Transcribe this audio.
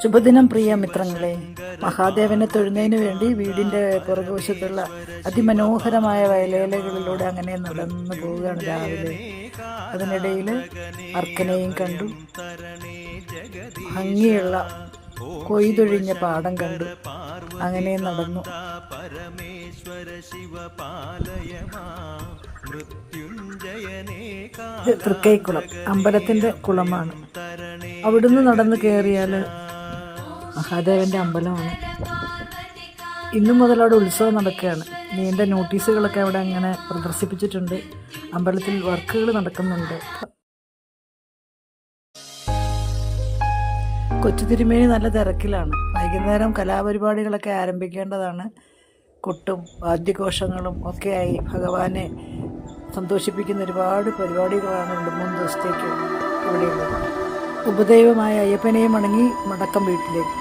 ശുഭദിനം പ്രിയ മിത്രങ്ങളെ. മഹാദേവനെ തൊഴുന്നതിന് വേണ്ടി വീടിൻ്റെ പുറകുവശത്തുള്ള അതിമനോഹരമായ വയലേലകളിലൂടെ അങ്ങനെ നടന്നു പോവുകയാണ് രാവിലെ. അതിനിടയിൽ അർക്കനെയും കണ്ടു, ഭംഗിയുള്ള കൊയ്തൊഴിഞ്ഞ പാടം കണ്ടു. അങ്ങനെ നടന്നു. തൃക്കൈക്കുളം അമ്പലത്തിൻ്റെ കുളമാണ്. അവിടുന്ന് നടന്ന് കയറിയാൽ മഹാദേവൻ്റെ അമ്പലമാണ്. ഇന്നു മുതൽ അവിടെ ഉത്സവം നടക്കുകയാണ്. നീണ്ട നോട്ടീസുകളൊക്കെ അവിടെ അങ്ങനെ പ്രദർശിപ്പിച്ചിട്ടുണ്ട്. അമ്പലത്തിൽ വർക്കുകൾ നടക്കുന്നുണ്ട്. കൊച്ചു തിരുമേനി നല്ല തിരക്കിലാണ്. വൈകുന്നേരം കലാപരിപാടികളൊക്കെ ആരംഭിക്കേണ്ടതാണ്. കൊട്ടും വാദ്യഘോഷങ്ങളും ഒക്കെയായി ഭഗവാനെ സന്തോഷിപ്പിക്കുന്ന ഒരുപാട് പരിപാടികളാണ് 2-3 ദിവസത്തേക്ക് ഇവിടെയുള്ളത്. ഉപദൈവമായ അയ്യപ്പനെയും വണങ്ങി മടക്കം വീട്ടിലേക്ക്.